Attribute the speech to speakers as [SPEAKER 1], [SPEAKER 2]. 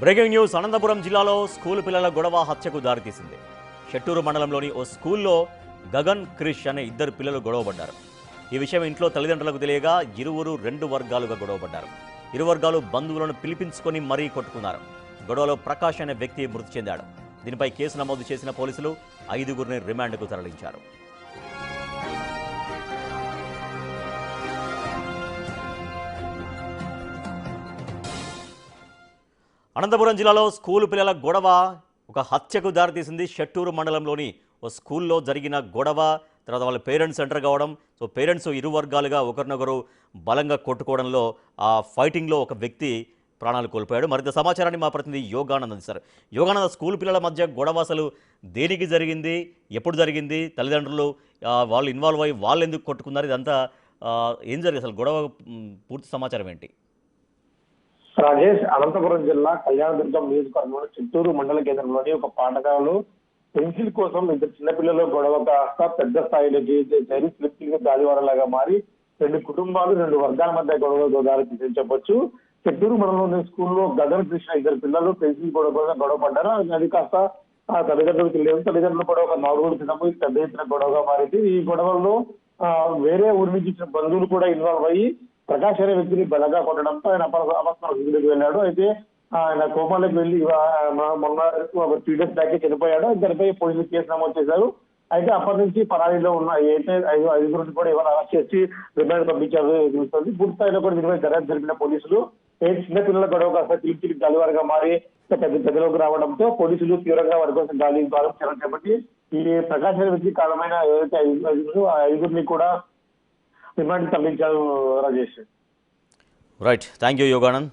[SPEAKER 1] Breaking news Anantapuram జిల్లాలో school పిల్లల గొడవ హత్యకు దారితీసింది. షెట్టూరు మండలంలోని ఓ స్కూల్లో గగన్ క్రిష్ అనే ఇద్దరు పిల్లలు గొడవపడ్డారు. ఈ విషయం ఇంట్లో తల్లిదండ్రులకు తెలియగా ఇరువురు రెండు వర్గాలుగా గొడవపడ్డారు. ఇరు వర్గాలు బంధువులను పిలిపించుకొని మరీ కొట్టుకున్నారు. గొడవలో ప్రకాష్ అనే వ్యక్తి మృతి చెందాడు. దీనిపై కేసు నమోదు చేసిన పోలీసులు 5గురిని రిమాండ్కు తరలించారు. అనంతపురం జిల్లాలో స్కూలు పిల్లల గొడవ ఒక హత్యకు దారితీసింది. షెట్టూరు మండలంలోని ఓ స్కూల్లో జరిగిన గొడవ తర్వాత వాళ్ళ పేరెంట్స్ ఎంటర్ కావడం, సో పేరెంట్స్ ఇరు వర్గాలుగా ఒకరినొకరు బలంగా కొట్టుకోవడంలో ఆ ఫైటింగ్లో ఒక వ్యక్తి ప్రాణాలు కోల్పోయాడు. మరింత సమాచారాన్ని మా ప్రతినిధి యోగానంద్ అందిస్తారు. యోగానంద్, స్కూల్ పిల్లల మధ్య గొడవ అసలు దేనికి జరిగింది, ఎప్పుడు జరిగింది, తల్లిదండ్రులు వాళ్ళు ఇన్వాల్వ్ అయ్యి వాళ్ళు ఎందుకు కొట్టుకున్నారు, ఇదంతా ఏం జరిగింది, అసలు గొడవ పూర్తి సమాచారం ఏంటి?
[SPEAKER 2] రాజేష్, అనంతపురం జిల్లా కళ్యాణదుర్గం నియోజకవర్గంలో చిత్తూరు మండల కేంద్రంలోని ఒక పాఠశాలలో పెన్సిల్ కోసం ఇద్దరు చిన్నపిల్లలు గొడవ కాస్త పెద్ద స్థాయిలోకి చేరి స్లిప్ గాలివారలాగా మారి రెండు కుటుంబాలు రెండు వర్గాల మధ్య గొడవ దారితీసని చెప్పొచ్చు. చిత్తూరు మండలంలోని స్కూల్లో గగన్ కృష్ణ ఇద్దరు పిల్లలు పెన్సిల్ గొడవ పడ్డారు. అది కాస్త ఆ తల్లిదండ్రులకు తెలియదు. తల్లిదండ్రులు కూడా ఒక 4 రోజుల క్రితం పెద్ద ఎత్తున గొడవగా మారింది. ఈ గొడవల్లో వేరే ఊరి నుంచి ఇచ్చిన బంధువులు కూడా ఇన్వాల్వ్ అయ్యి ప్రకాష్ అనే వ్యక్తిని బలంగా కొట్టడంతో ఆయన అపస్మార స్థితిలోకి వెళ్ళాడు. అయితే ఆయన కోమాలోకి వెళ్లి మొన్న 3 days బ్యాక్ చనిపోయాడు. ఇద్దరిపై పోలీసులు కేసు నమోదు చేశారు. అయితే అప్పటి నుంచి పరారీలో ఉన్న అయితే 5గురిని కూడా ఇవాళ అరెస్ట్ చేసి రిమాండ్ పంపించారు తెలుస్తుంది. పూర్తి స్థాయిలో కూడా దీనిపై దర్యాప్తు జరిపిన పోలీసులు చిన్నపిల్లల గొడవ కాస్త చిలికి గాలివారుగా మారి పెద్దలోకి రావడంతో పోలీసులు తీవ్రంగా వారి కోసం గాలి చర్యలు చేపట్టి ఈ ప్రకాష్ అనే వ్యక్తి కారణమైన ఏదైతే 5గురిని కూడా రిమాండ్ తరలించారు. Rajesh,
[SPEAKER 1] right, thank you Yoganand.